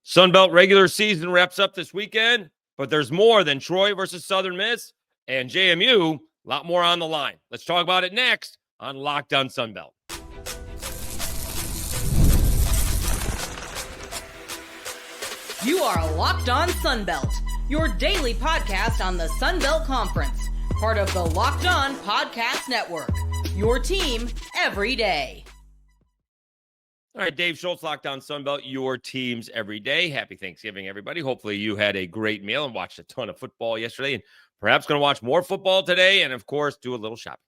Sunbelt regular season wraps up this weekend, but there's more than Troy versus Southern Miss and JMU. A lot more on the line. Let's talk about it next on Locked On Sunbelt. You are Locked On Sunbelt, your daily podcast on the Sunbelt Conference, part of the Locked On Podcast Network, your team every day. All right, Dave Schultz, Locked On Sunbelt, your teams every day. Happy Thanksgiving, everybody. Hopefully you had a great meal and watched a ton of football yesterday and perhaps going to watch more football today and, of course, do a little shopping.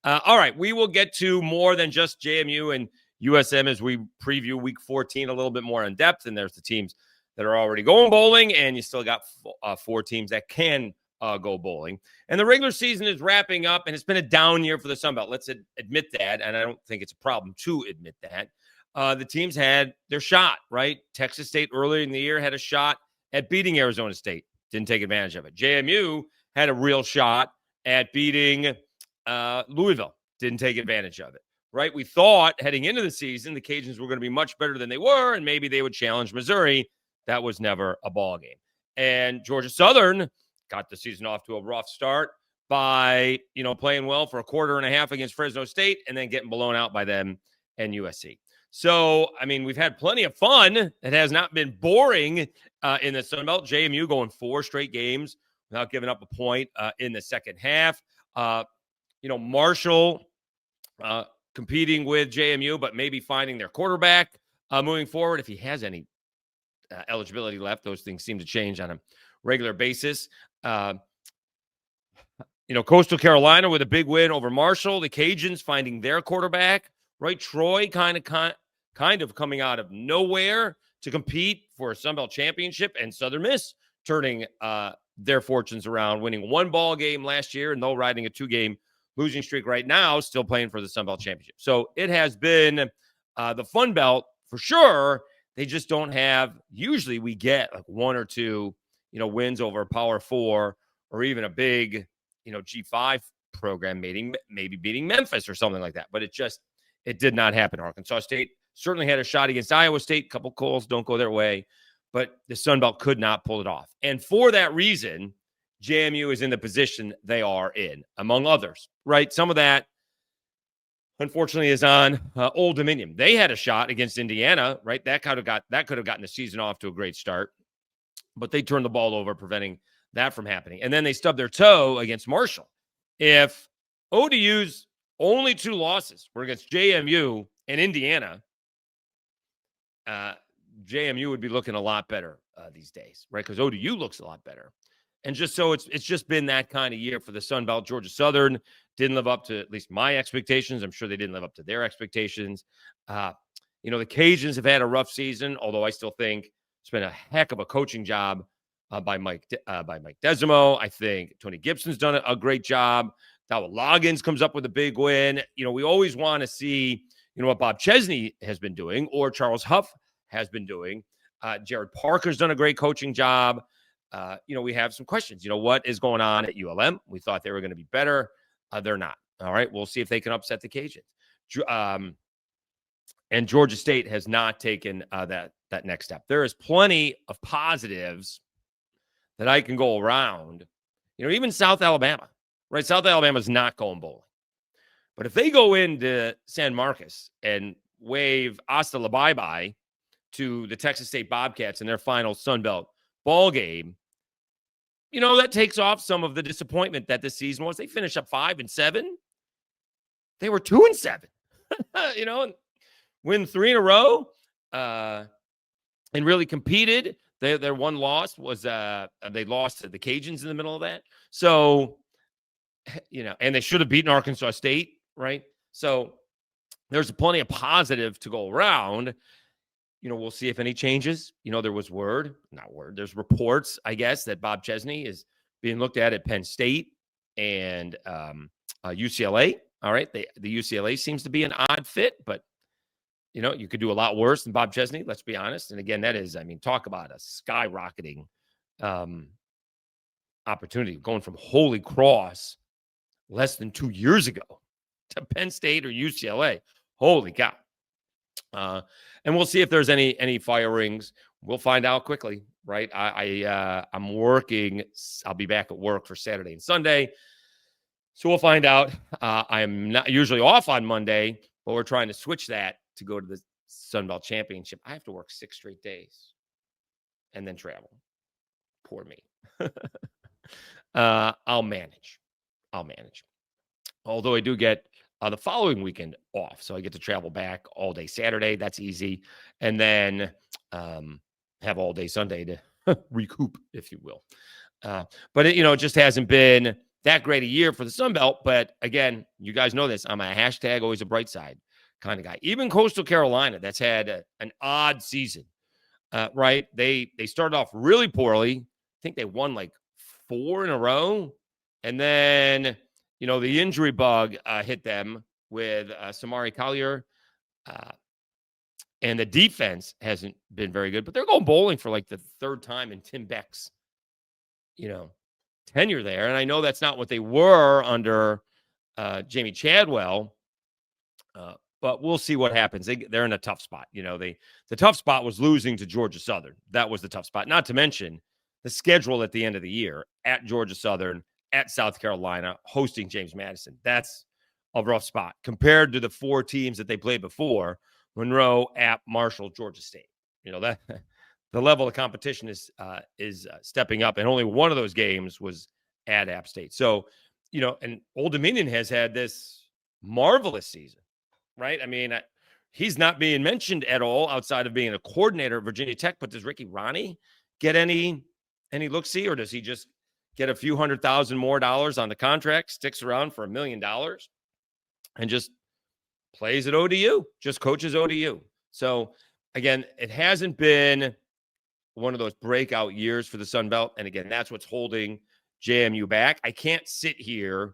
All right, we will get to more than just JMU and USM as we preview Week 14 a little bit more in depth, and there's the teams that are already going bowling, and you still got four teams that can go bowling. And the regular season is wrapping up, and it's been a down year for the Sunbelt. Let's admit that, and I don't think it's a problem to admit that. The teams had their shot, right? Texas State earlier in the year had a shot at beating Arizona State. Didn't take advantage of it. JMU had a real shot at beating Louisville. Didn't take advantage of it, right? We thought heading into the season, the Cajuns were going to be much better than they were, and maybe they would challenge Missouri. That was never a ball game. And Georgia Southern got the season off to a rough start by, playing well for a quarter and a half against Fresno State and then getting blown out by them and USC. So, we've had plenty of fun. It has not been boring in the Sun Belt. JMU going 4 straight games without giving up a point in the second half. Marshall competing with JMU, but maybe finding their quarterback moving forward if he has any eligibility left. Those things seem to change on a regular basis. Coastal Carolina with a big win over Marshall. The Cajuns finding their quarterback. Right, Troy kind of coming out of nowhere to compete for a Sun Belt championship, and Southern Miss turning their fortunes around, winning 1 ball game last year, and though riding a 2-game losing streak right now, still playing for the Sun Belt championship. So it has been the Fun Belt for sure. They just don't have. Usually, we get like 1 or 2, wins over a Power 4 or even a big, G5 program, maybe beating Memphis or something like that. But it did not happen. Arkansas State certainly had a shot against Iowa State. Couple Kohls don't go their way, but the Sun Belt could not pull it off. And for that reason, JMU is in the position they are in, among others, right? Some of that, unfortunately, is on Old Dominion. They had a shot against Indiana, right? That could have gotten the season off to a great start, but they turned the ball over, preventing that from happening. And then they stubbed their toe against Marshall. If ODU's only 2 losses were against JMU and Indiana, JMU would be looking a lot better these days, right? Because ODU looks a lot better. And just so it's just been that kind of year for the Sun Belt. Georgia Southern didn't live up to at least my expectations. I'm sure they didn't live up to their expectations. The Cajuns have had a rough season, although I still think it's been a heck of a coaching job by Mike Desimo. I think Tony Gibson's done a great job. Now Loggins comes up with a big win. We always want to see, what Bob Chesney has been doing or Charles Huff has been doing. Jared Parker's done a great coaching job. We have some questions. What is going on at ULM? We thought they were going to be better. They're not. All right. We'll see if they can upset the Cajuns. And Georgia State has not taken that next step. There is plenty of positives that I can go around. Even South Alabama. Right, South Alabama's not going bowling. But if they go into San Marcos and wave hasta la bye-bye to the Texas State Bobcats in their final Sun Belt ball game, that takes off some of the disappointment that this season was. They finished up 5-7. They were 2-7, and win 3 in a row and really competed. Their one loss was they lost to the Cajuns in the middle of that. So, and they should have beaten Arkansas State, right? So there's plenty of positive to go around. We'll see if any changes. There was there's reports, I guess, that Bob Chesney is being looked at Penn State and UCLA. All right. The UCLA seems to be an odd fit, but, you could do a lot worse than Bob Chesney, let's be honest. And again, that is, talk about a skyrocketing opportunity going from Holy Cross less than 2 years ago to Penn State or UCLA. Holy cow. And we'll see if there's any firings. We'll find out quickly, right? I'm working. I'll be back at work for Saturday and Sunday. So we'll find out. I'm not usually off on Monday, but we're trying to switch that to go to the Sun Belt Championship. I have to work 6 straight days and then travel. Poor me. I'll manage. Although I do get the following weekend off. So I get to travel back all day Saturday. That's easy. And then have all day Sunday to recoup, if you will. But it just hasn't been that great a year for the Sun Belt. But again, you guys know this. I'm a hashtag always a bright side kind of guy. Even Coastal Carolina, that's had an odd season, right? They started off really poorly. I think they won like 4 in a row. And then, the injury bug hit them with Samari Collier. And the defense hasn't been very good, but they're going bowling for like the 3rd time in Tim Beck's, tenure there. And I know that's not what they were under Jamie Chadwell, but we'll see what happens. They're in a tough spot. The tough spot was losing to Georgia Southern. That was the tough spot. Not to mention the schedule at the end of the year at Georgia Southern, at South Carolina, hosting James Madison. That's a rough spot compared to the 4 teams that they played before: Monroe, App, Marshall, Georgia State. That the level of competition is stepping up, and only one of those games was at App State. So, and Old Dominion has had this marvelous season, right? I mean, he's not being mentioned at all outside of being a coordinator at Virginia Tech. But does Ricky Rahne get any look-see, or does he just get a few $100,000 more on the contract, sticks around for $1 million, and just plays at ODU, just coaches ODU? So, again, it hasn't been one of those breakout years for the Sun Belt. And again, that's what's holding JMU back. I can't sit here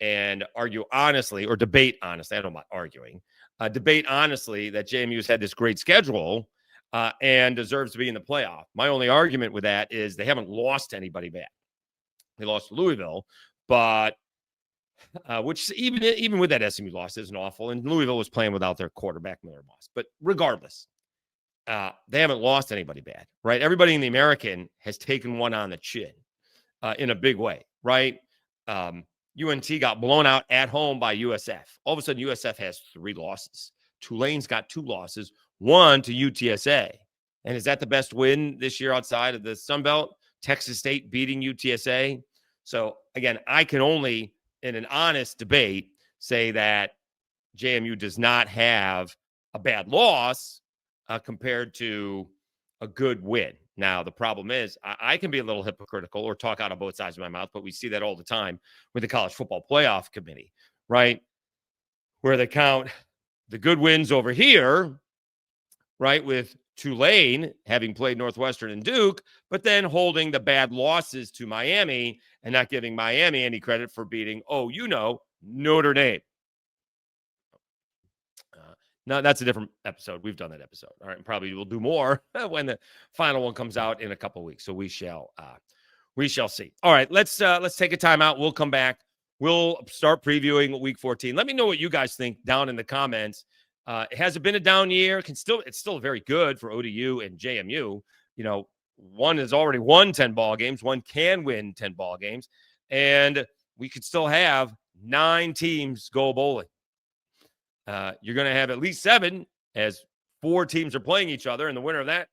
and argue honestly, or debate honestly. I don't know about arguing. Debate honestly that JMU's had this great schedule and deserves to be in the playoff. My only argument with that is they haven't lost anybody bad. They lost to Louisville, but which even with that SMU loss isn't awful. And Louisville was playing without their quarterback, Miller Moss. But regardless, they haven't lost anybody bad, right? Everybody in the American has taken one on the chin in a big way, right? UNT got blown out at home by USF. All of a sudden, USF has 3 losses. Tulane's got 2 losses, 1 to UTSA. And is that the best win this year outside of the Sun Belt? Texas State beating UTSA. So, again, I can only, in an honest debate, say that JMU does not have a bad loss compared to a good win. Now, the problem is I can be a little hypocritical or talk out of both sides of my mouth, but we see that all the time with the College Football Playoff Committee, right? Where they count the good wins over here, right, with Tulane having played Northwestern and Duke, but then holding the bad losses to Miami and not giving Miami any credit for beating, Notre Dame. No, that's a different episode. We've done that episode. All right. And probably we'll do more when the final one comes out in a couple of weeks. So we shall see. All right. Let's take a timeout. We'll come back. We'll start previewing week 14. Let me know what you guys think down in the comments. Has it been a down year? It's still very good for ODU and JMU. One has already won 10 ball games. One can win 10 ball games. And we could still have 9 teams go bowling. You're going to have at least 7 as 4 teams are playing each other. And the winner of that,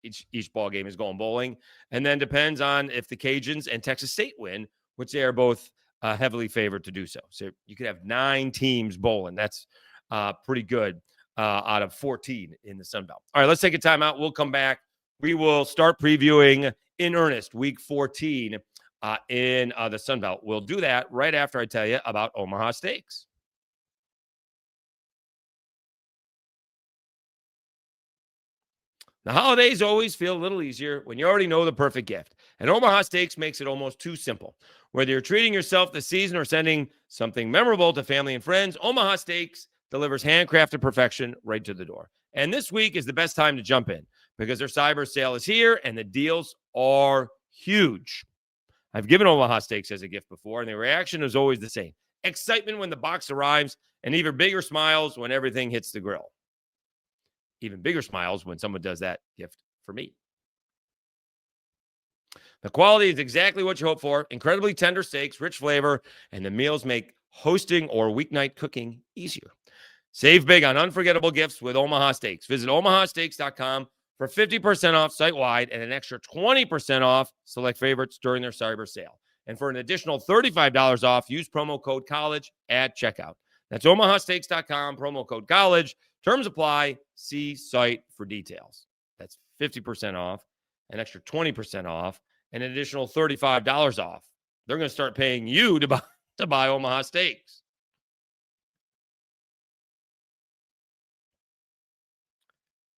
each ball game is going bowling. And then depends on if the Cajuns and Texas State win, which they are both heavily favored to do so. So you could have 9 teams bowling. That's pretty good out of 14 in the Sun Belt. All right, let's take a timeout. We'll come back. We will start previewing in earnest week 14 in the Sun Belt. We'll do that right after I tell you about Omaha Steaks. The holidays always feel a little easier when you already know the perfect gift. And Omaha Steaks makes it almost too simple. Whether you're treating yourself this season or sending something memorable to family and friends, Omaha Steaks delivers handcrafted perfection right to the door. And this week is the best time to jump in because their cyber sale is here and the deals are huge. I've given Omaha Steaks as a gift before, and the reaction is always the same. Excitement when the box arrives and even bigger smiles when everything hits the grill. Even bigger smiles when someone does that gift for me. The quality is exactly what you hope for. Incredibly tender steaks, rich flavor, and the meals make hosting or weeknight cooking easier. Save big on unforgettable gifts with Omaha Steaks. Visit omahasteaks.com for 50% off site-wide and an extra 20% off select favorites during their cyber sale. And for an additional $35 off, use promo code COLLEGE at checkout. That's omahasteaks.com, promo code COLLEGE. Terms apply. See site for details. That's 50% off, an extra 20% off, and an additional $35 off. They're going to start paying you to buy Omaha Steaks.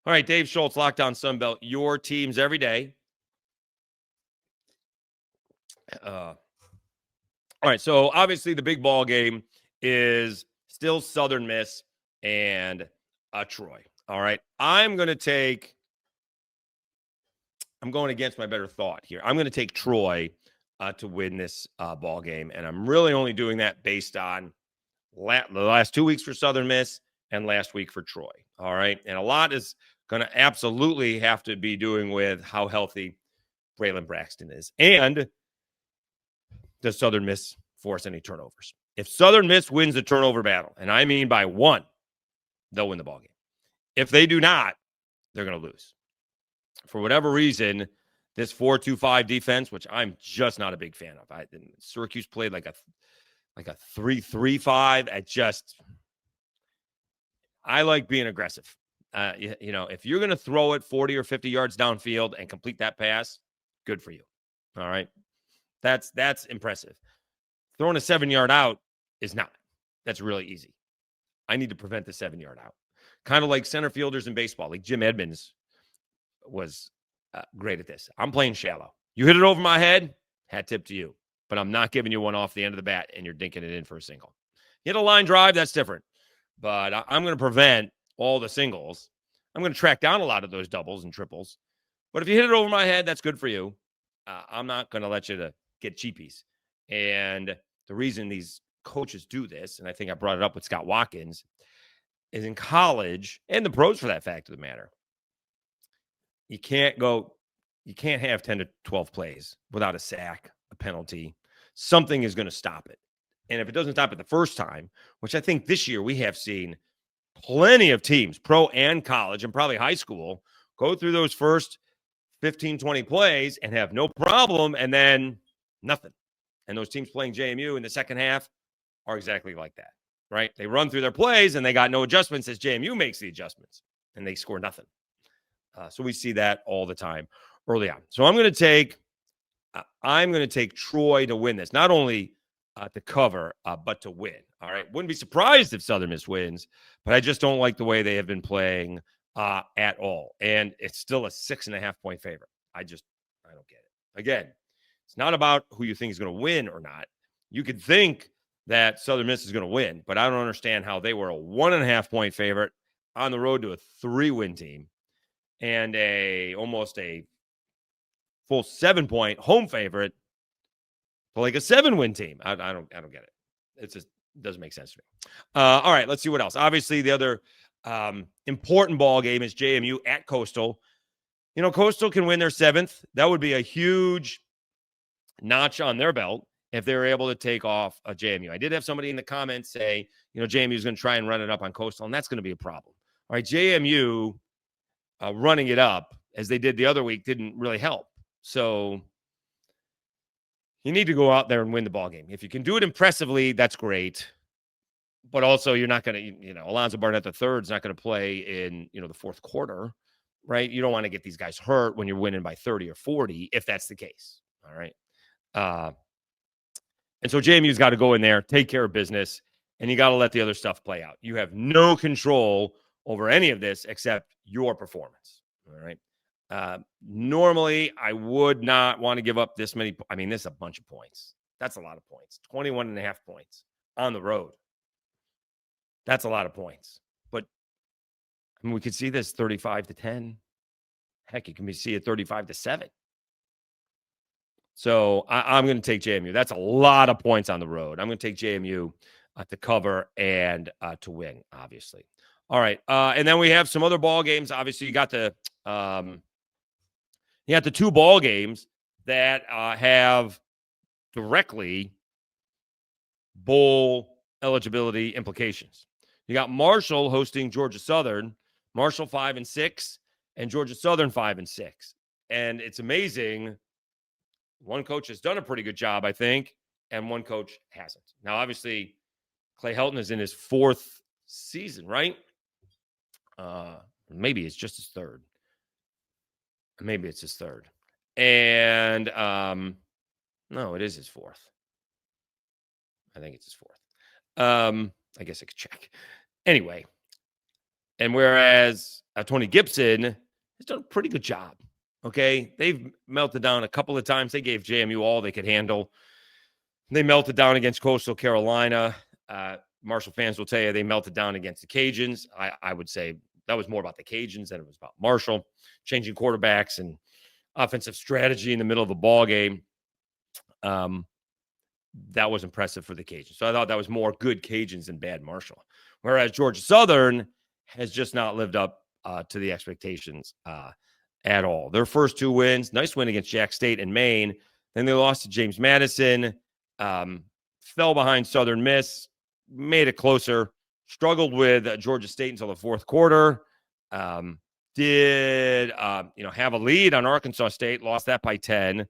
All right, Dave Schultz, Locked On Sunbelt, your teams every day. All right, so obviously the big ball game is still Southern Miss and Troy. All right, I'm going against my better thought here. I'm going to take Troy to win this ball game, and I'm really only doing that based on the last 2 weeks for Southern Miss and last week for Troy. All right, and a lot is going to absolutely have to be doing with how healthy Braylon Braxton is. And does Southern Miss force any turnovers? If Southern Miss wins the turnover battle, and I mean by one, they'll win the ballgame. If they do not, they're going to lose. For whatever reason, this 4-2-5 defense, which I'm just not a big fan of. Syracuse played like a 3-3-5. I like being aggressive. If you're going to throw it 40 or 50 yards downfield and complete that pass, good for you. All right. That's impressive. Throwing a 7-yard out is not. That's really easy. I need to prevent the 7-yard out. Kind of like center fielders in baseball, like Jim Edmonds was great at this. I'm playing shallow. You hit it over my head, hat tip to you. But I'm not giving you one off the end of the bat and you're dinking it in for a single. Hit a line drive, that's different. But I'm going to prevent all the singles. I'm going to track down a lot of those doubles and triples. But if you hit it over my head, that's good for you. I'm not going to let you to get cheapies. And the reason these coaches do this, and I think I brought it up with Scott Watkins, is in college, and the pros for that fact of the matter, you can't have 10 to 12 plays without a sack, a penalty. Something is going to stop it. And if it doesn't stop it the first time, which I think this year we have seen plenty of teams, pro and college and probably high school, go through those first 15, 20 plays and have no problem, and then nothing. And those teams playing JMU in the second half are exactly like that, right? They run through their plays and they got no adjustments as JMU makes the adjustments, and they score nothing. So we see that all the time early on. So I'm going to take Troy to win this, not only to cover, but to win. All right. Wouldn't be surprised if Southern Miss wins, but I just don't like the way they have been playing at all. And it's still a 6.5-point favorite. I don't get it. Again, it's not about who you think is going to win or not. You could think that Southern Miss is going to win, but I don't understand how they were a 1.5-point favorite on the road to a 3-win team and almost a full 7-point home favorite to like a 7-win team. I don't get it. It just doesn't make sense to me. All right, let's see what else. Obviously, the other important ball game is JMU at Coastal. Coastal can win their 7th. That would be a huge notch on their belt if they were able to take off a JMU. I did have somebody in the comments say, JMU is going to try and run it up on Coastal, and that's going to be a problem. All right, JMU running it up as they did the other week didn't really help. So you need to go out there and win the ball game. If you can do it impressively, that's great. But also, you're not going to, Alonzo Barnett III is not going to play in, the fourth quarter, right? You don't want to get these guys hurt when you're winning by 30 or 40, if that's the case. All right. And so JMU's got to go in there, take care of business, and you got to let the other stuff play out. You have no control over any of this except your performance. All right. Normally, I would not want to give up this many. I mean, this is a bunch of points. That's a lot of points. 21.5 points on the road. That's a lot of points. But we could see this 35-10. Heck, you can see it 35-7. So I'm going to take JMU. That's a lot of points on the road. I'm going to take JMU to cover and to win, obviously. All right. And then we have some other ball games. Obviously, you got the 2 ball games that have directly bowl eligibility implications. You got Marshall hosting Georgia Southern, Marshall 5-6, and Georgia Southern 5-6. And it's amazing. One coach has done a pretty good job, I think, and one coach hasn't. Now, obviously, Clay Helton is in his 4th season, right? Maybe it's just his 3rd. Maybe it's his 3rd. And no, it is his 4th. I think it's his 4th. I guess I could check. Anyway, and whereas Tony Gibson has done a pretty good job. Okay, they've melted down a couple of times. They gave JMU all they could handle. They melted down against Coastal Carolina. Marshall fans will tell you they melted down against the Cajuns. I would say that was more about the Cajuns than it was about Marshall. Changing quarterbacks and offensive strategy in the middle of a ball game. That was impressive for the Cajuns. So I thought that was more good Cajuns than bad Marshall. Whereas Georgia Southern has just not lived up to the expectations at all. Their first 2 wins, nice win against Jack State and Maine. Then they lost to James Madison, fell behind Southern Miss, made it closer, struggled with Georgia State until the 4th quarter. Did have a lead on Arkansas State, lost that by 10.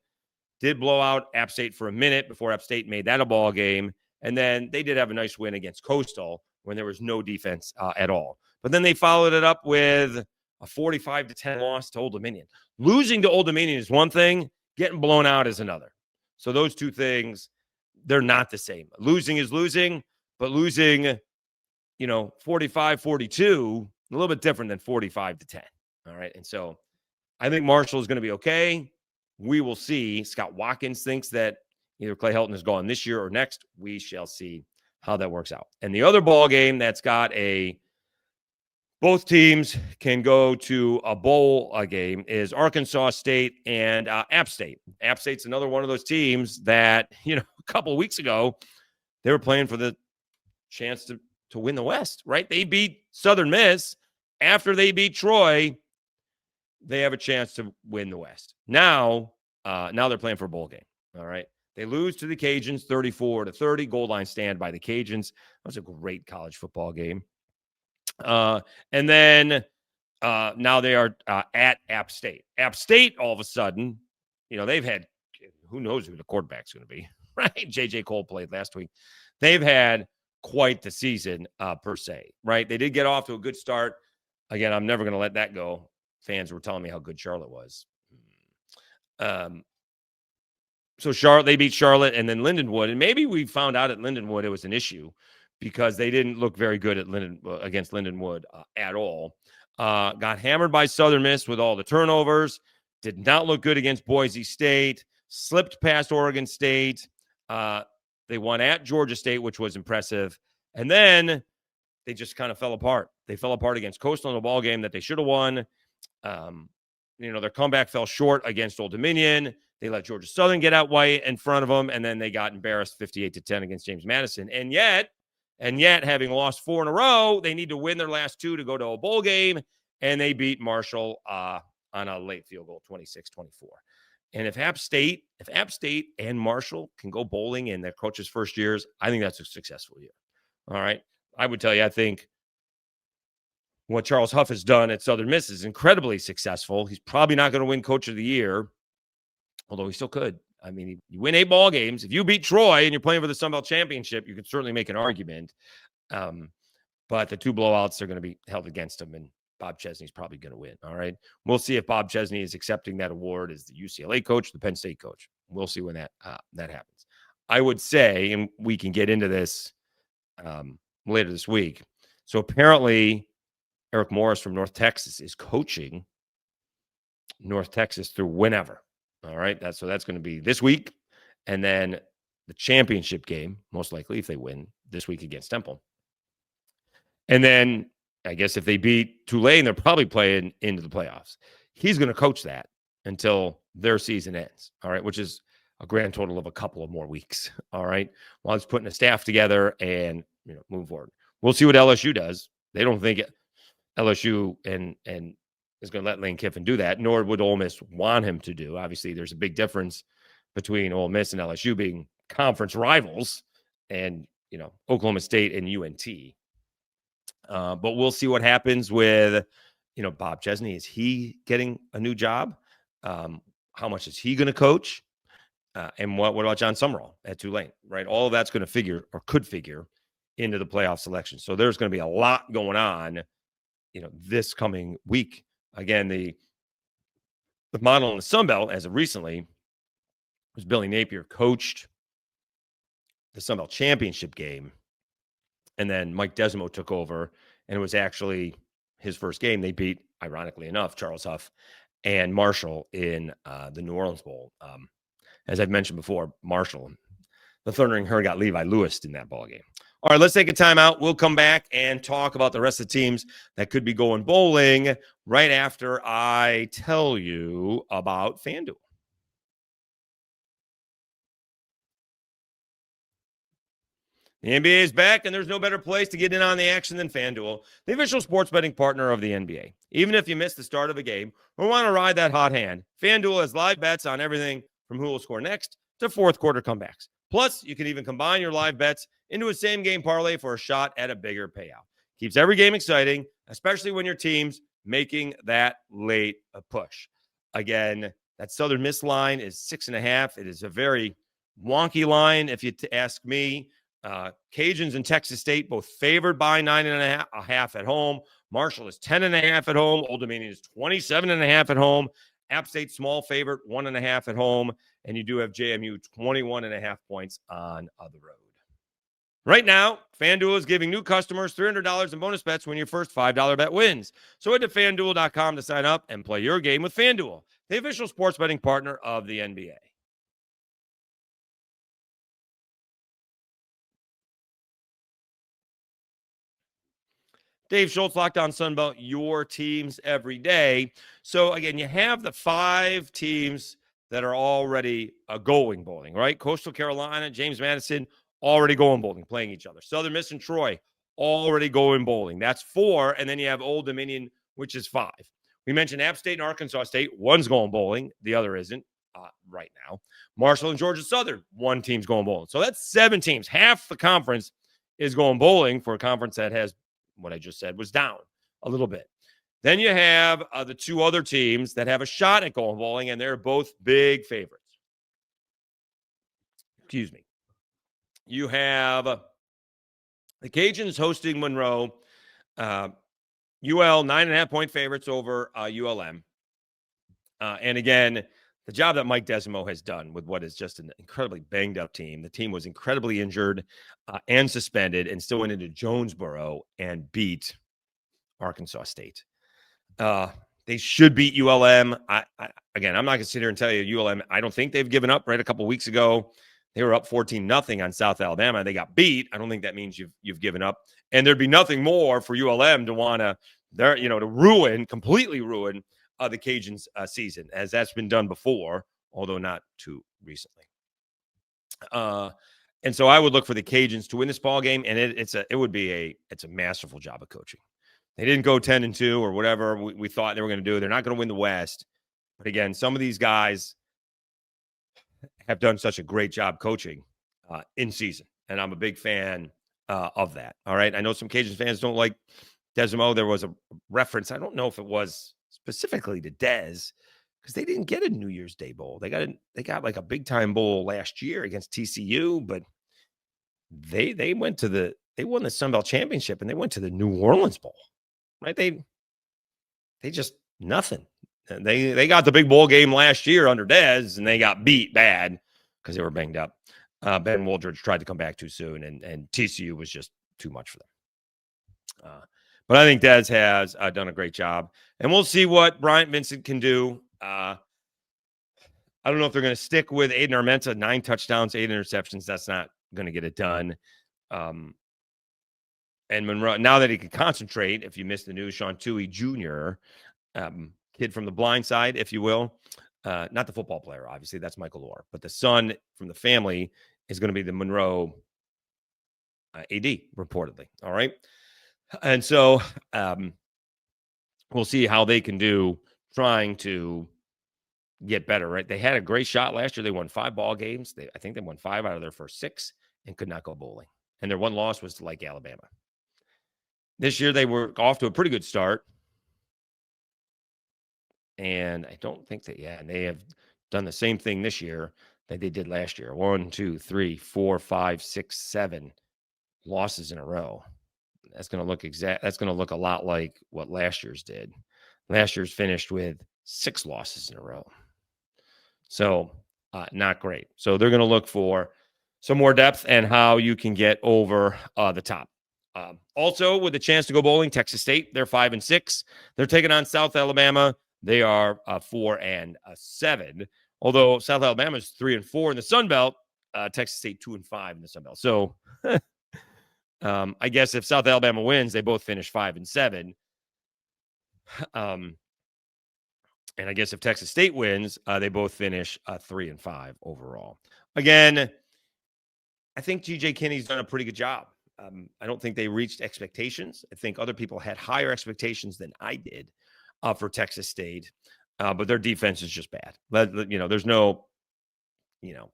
Did blow out App State for a minute before App State made that a ball game. And then they did have a nice win against Coastal when there was no defense at all. But then they followed it up with a 45-10 loss to Old Dominion. Losing to Old Dominion is one thing. Getting blown out is another. So those two things, they're not the same. Losing is losing, but losing, 45-42, a little bit different than 45-10. All right. And so I think Marshall is going to be okay. We will see. Scott Watkins thinks that either Clay Helton is gone this year or next. We shall see how that works out. And the other ball game that's got both teams can go to a bowl game is Arkansas State and App State. App State's another one of those teams that, a couple of weeks ago, they were playing for the chance to win the West, right? They beat Southern Miss. After they beat Troy, they have a chance to win the West. Now they're playing for a bowl game. All right. They lose to the Cajuns 34-30. Goal line stand by the Cajuns. That was a great college football game. And then now they are at App State. App State, all of a sudden, they've had, who knows who the quarterback's going to be, right? J.J. Kohl played last week. They've had quite the season per se, right? They did get off to a good start. Again, I'm never going to let that go. Fans were telling me how good Charlotte was. So they beat Charlotte and then Lindenwood. And maybe we found out at Lindenwood it was an issue because they didn't look very good at against Lindenwood at all. Got hammered by Southern Miss with all the turnovers. Did not look good against Boise State. Slipped past Oregon State. They won at Georgia State, which was impressive. And then they just kind of fell apart. They fell apart against Coastal in a ball game that they should have won. Their comeback fell short against Old Dominion. They let Georgia Southern get out white in front of them, and then they got embarrassed 58-10 against James Madison. And yet, having lost 4 in a row, they need to win their last 2 to go to a bowl game, and they beat Marshall on a late field goal, 26-24. And if App State and Marshall can go bowling in their coach's first years, I think that's a successful year. All right. I would tell you, I think what Charles Huff has done at Southern Miss is incredibly successful. He's probably not going to win Coach of the Year, although he still could. I mean, you win 8 ball games. If you beat Troy and you're playing for the Sun Belt Championship, you can certainly make an argument. But the 2 blowouts are going to be held against him, and Bob Chesney's probably going to win. All right. We'll see if Bob Chesney is accepting that award as the UCLA coach, the Penn State coach. We'll see when that happens. I would say, and we can get into this later this week. So apparently Eric Morris from North Texas is coaching North Texas through whenever. All right. That's going to be this week. And then the championship game, most likely, if they win this week against Temple. And then I guess if they beat Tulane, they're probably playing into the playoffs. He's going to coach that until their season ends. All right. Which is a grand total of a couple of more weeks. All right. While he's putting a staff together and, moving forward. We'll see what LSU does. They don't think LSU and is going to let Lane Kiffin do that, nor would Ole Miss want him to do. Obviously, there's a big difference between Ole Miss and LSU being conference rivals, and Oklahoma State and UNT. But we'll see what happens with Bob Chesney. Is he getting a new job? How much is he going to coach? And what about John Summerall at Tulane? Right, all of that's going to figure or could figure into the playoff selection. So there's going to be a lot going on, this coming week. Again, the model in the Sun Belt as of recently was Billy Napier coached the Sun Belt championship game, and then Mike Desimo took over, and it was actually his first game. They beat, ironically enough, Charles Huff and Marshall in the New Orleans Bowl. As I've mentioned before, Marshall, the Thundering Herd, got Levi Lewis in that ball game. All right, let's take a timeout. We'll come back and talk about the rest of the teams that could be going bowling right after I tell you about FanDuel. The NBA is back, and there's no better place to get in on the action than FanDuel, the official sports betting partner of the NBA. Even if you missed the start of a game or want to ride that hot hand, FanDuel has live bets on everything from who will score next to fourth quarter comebacks. Plus, you can even combine your live bets into a same-game parlay for a shot at a bigger payout. Keeps every game exciting, especially when your team's making that late a push. Again, that Southern Miss line is 6.5. It is a very wonky line, if you ask me. Cajuns and Texas State both favored by 9.5 at home. Marshall is 10.5 at home. Old Dominion is 27.5 at home. App State small favorite, 1.5 at home. And you do have JMU 21.5 points on the road. Right now, FanDuel is giving new customers $300 in bonus bets when your first $5 bet wins. So head to FanDuel.com to sign up and play your game with FanDuel, the official sports betting partner of the NBA. Dave Schultz, Locked On Sunbelt, your teams every day. So, again, you have the 5 teams that are already going bowling, right? Coastal Carolina, James Madison, already going bowling, playing each other. Southern Miss and Troy, already going bowling. That's 4. And then you have Old Dominion, which is 5. We mentioned App State and Arkansas State. One's going bowling. The other isn't right now. Marshall and Georgia Southern, one team's going bowling. So that's 7 teams. Half the conference is going bowling for a conference that has, what I just said, was down a little bit. Then you have the 2 other teams that have a shot at going bowling, and they're both big favorites. Excuse me. You have the Cajuns hosting Monroe. UL 9.5-point favorites over ULM. And again, the job that Mike Desimo has done with what is just an incredibly banged up team. The team was incredibly injured and suspended, and still went into Jonesboro and beat Arkansas State. They should beat ULM. Again, I'm not going to sit here and tell you ULM. I don't think they've given up. Right, a couple of weeks ago, they were up 14-0 on South Alabama. They got beat. I don't think that means you've given up. And there'd be nothing more for ULM to want to completely ruin the Cajuns season, as that's been done before, although not too recently. And so I would look for the Cajuns to win this ball game, and it's a masterful job of coaching. They didn't go 10-2 or whatever we thought they were going to do. They're not going to win the West. But again, some of these guys have done such a great job coaching in season, and I'm a big fan of that. All right. I know some Cajuns fans don't like Desimo. There was a reference. I don't know if it was specifically to Dez, because they didn't get a New Year's Day bowl. They got like a big time bowl last year against TCU, but they won the Sun Belt Championship, and they went to the New Orleans Bowl. Right? They just nothing. They got the big bowl game last year under Dez, and they got beat bad because they were banged up. Ben Wooldridge tried to come back too soon, and TCU was just too much for them. But I think Dez has done a great job, and we'll see what Bryant Vincent can do. I don't know if they're going to stick with Aiden Armenta, 9 touchdowns, 8 interceptions. That's not going to get it done. And Monroe, now that he can concentrate, if you missed the news, Sean Toohey Jr., kid from the blind side, if you will, not the football player, obviously, that's Michael Orr, but the son from the family is going to be the Monroe AD, reportedly. All right. And so we'll see how they can do trying to get better, right? They had a great shot last year. They won 5 ball games. I think they won 5 out of their first 6 and could not go bowling. And their one loss was to like Alabama. This year they were off to a pretty good start. And I don't think that, and they have done the same thing this year that they did last year. 1, 2, 3, 4, 5, 6, 7 losses in a row. That's going to look a lot like what last year's did. Last year's finished with 6 losses in a row. So not great. So they're going to look for some more depth and how you can get over the top. Also, with a chance to go bowling, Texas State, they're 5-6. They're taking on South Alabama. They are 4-7. Although South Alabama is 3-4 in the Sun Belt, Texas State 2-5 in the Sun Belt. So I guess if South Alabama wins, they both finish 5-7. And I guess if Texas State wins, they both finish 3-5 overall. Again, I think G.J. Kinney's done a pretty good job. I don't think they reached expectations. I think other people had higher expectations than I did for Texas State, but their defense is just bad. But, there's no,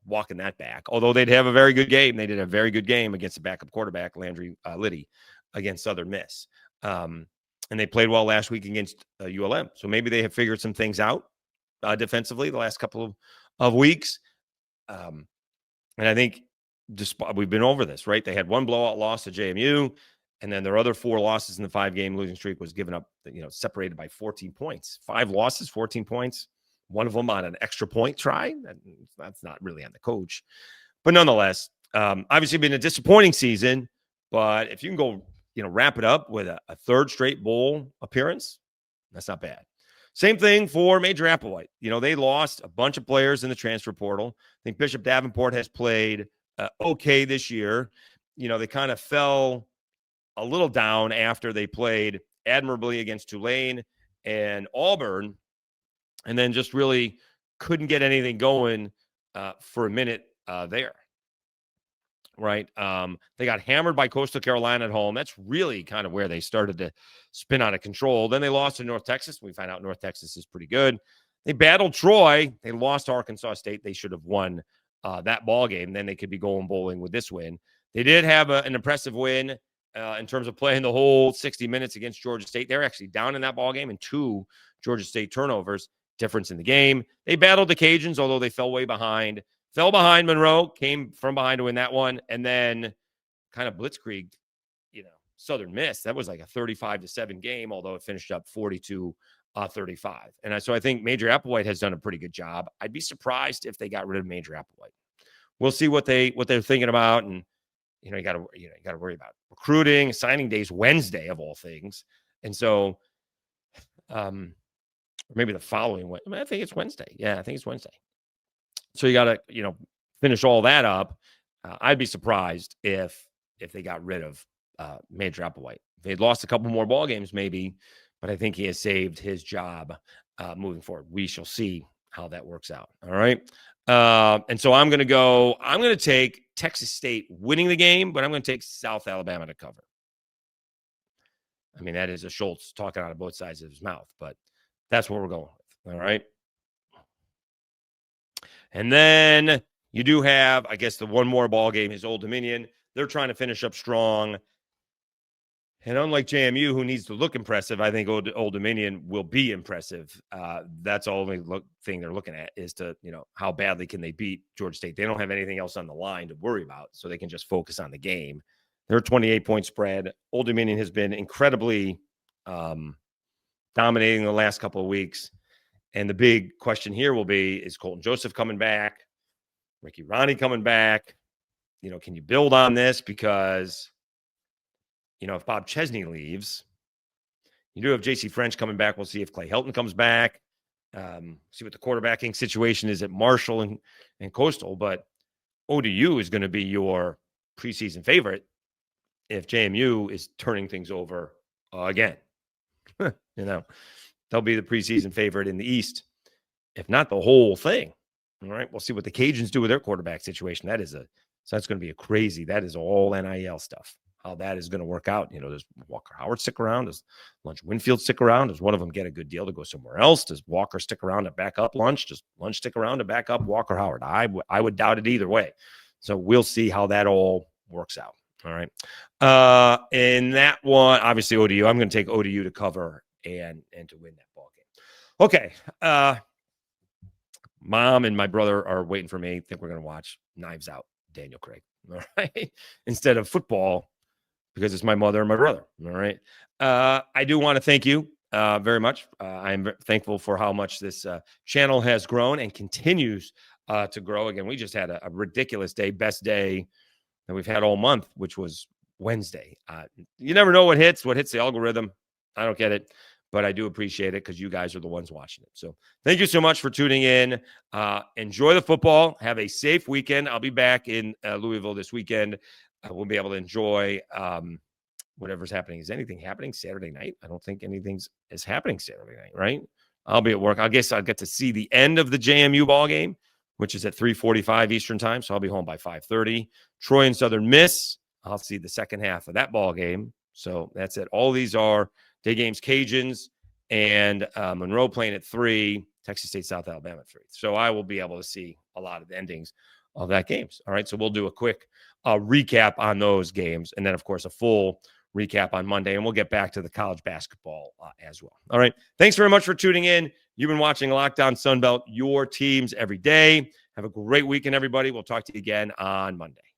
walking that back. Although they'd have a very good game. They did a very good game against the backup quarterback, Landry Liddy, against Southern Miss. And they played well last week against ULM. So maybe they have figured some things out defensively the last couple of weeks. And I think we've been over this, right? They had 1 blowout loss to JMU, and then their other 4 losses in the 5-game losing streak was given up, separated by 14 points. 5 losses, 14 points. One of them on an extra point try. That's not really on the coach. But nonetheless, obviously been a disappointing season. But if you can go, wrap it up with a 3rd straight bowl appearance, that's not bad. Same thing for Major Applewhite. They lost a bunch of players in the transfer portal. I think Bishop Davenport has played okay this year. They kind of fell a little down after they played admirably against Tulane and Auburn, and then just really couldn't get anything going for a minute there. Right. They got hammered by Coastal Carolina at home. That's really kind of where they started to spin out of control. Then they lost to North Texas. We find out North Texas is pretty good. They battled Troy. They lost to Arkansas State. They should have won that ball game. Then they could be going bowling with this win. They did have an impressive win in terms of playing the whole 60 minutes against Georgia State. They're actually down in that ball game and 2 Georgia State turnovers difference in the game. They battled the Cajuns, although they fell way behind. Fell behind Monroe, came from behind to win that one, and then kind of blitzkrieged, Southern Miss. That was like a 35-7 game, although it finished up 42-35. And so I think Major Applewhite has done a pretty good job. I'd be surprised if they got rid of Major Applewhite. We'll see what they're thinking about, and you got to worry about recruiting. Signing day's Wednesday of all things, and so maybe the following. I think it's Wednesday. Yeah, I think it's Wednesday. So you got to, finish all that up. I'd be surprised if they got rid of Major Applewhite. If they'd lost a couple more ball games, maybe, but I think he has saved his job moving forward. We shall see how that works out. All right. And so I'm going to take Texas State winning the game, but I'm going to take South Alabama to cover. I mean, that is a Schultz talking out of both sides of his mouth, but that's what we're going with. All right. And then you do have, I guess, the one more ball game is Old Dominion. They're trying to finish up strong. And unlike JMU, who needs to look impressive, I think Old Dominion will be impressive. That's the only thing they're looking at is to, how badly can they beat Georgia State? They don't have anything else on the line to worry about, so they can just focus on the game. They're a 28-point spread. Old Dominion has been incredibly dominating the last couple of weeks. And the big question here will be, is Colton Joseph coming back? Ricky Rahne coming back? Can you build on this? Because, if Bob Chesney leaves, you do have J.C. French coming back. We'll see if Clay Helton comes back. See what the quarterbacking situation is at Marshall and Coastal. But ODU is going to be your preseason favorite if JMU is turning things over again. They'll be the preseason favorite in the East, if not the whole thing. All right. We'll see what the Cajuns do with their quarterback situation. So that's going to be that is all NIL stuff. how that is going to work out. Does Walker Howard stick around? Does Lunch Winfield stick around? Does one of them get a good deal to go somewhere else? Does Walker stick around to back up Lunch? Does Lunch stick around to back up Walker Howard? I would doubt it either way. So we'll see how that all works out. All right. In that one, obviously ODU, I'm going to take ODU to cover and to win that ball game. Okay. Mom and my brother are waiting for me. I think we're going to watch Knives Out, Daniel Craig. All right. Instead of football, because it's my mother and my brother. All right. I do want to thank you very much. I'm thankful for how much this channel has grown and continues to grow. Again, we just had a ridiculous day, best day that we've had all month, which was Wednesday. You never know what hits the algorithm. I don't get it, but I do appreciate it because you guys are the ones watching it. So thank you so much for tuning in. Enjoy the football. Have a safe weekend. I'll be back in Louisville this weekend. We'll be able to enjoy whatever's happening. Is anything happening Saturday night? I don't think anything is happening Saturday night, right? I'll be at work. I guess I'll get to see the end of the JMU ball game, which is at 3:45 Eastern time. So I'll be home by 5:30. Troy and Southern Miss. I'll see the second half of that ball game. So that's it. All these are day games. Cajuns and Monroe playing at 3. Texas State, South Alabama at 3. So I will be able to see a lot of the endings of that games. All right. So we'll do a quick recap on those games. And then, of course, a full recap on Monday. And we'll get back to the college basketball as well. All right. Thanks very much for tuning in. You've been watching Locked On Sunbelt, your teams every day. Have a great weekend, everybody. We'll talk to you again on Monday.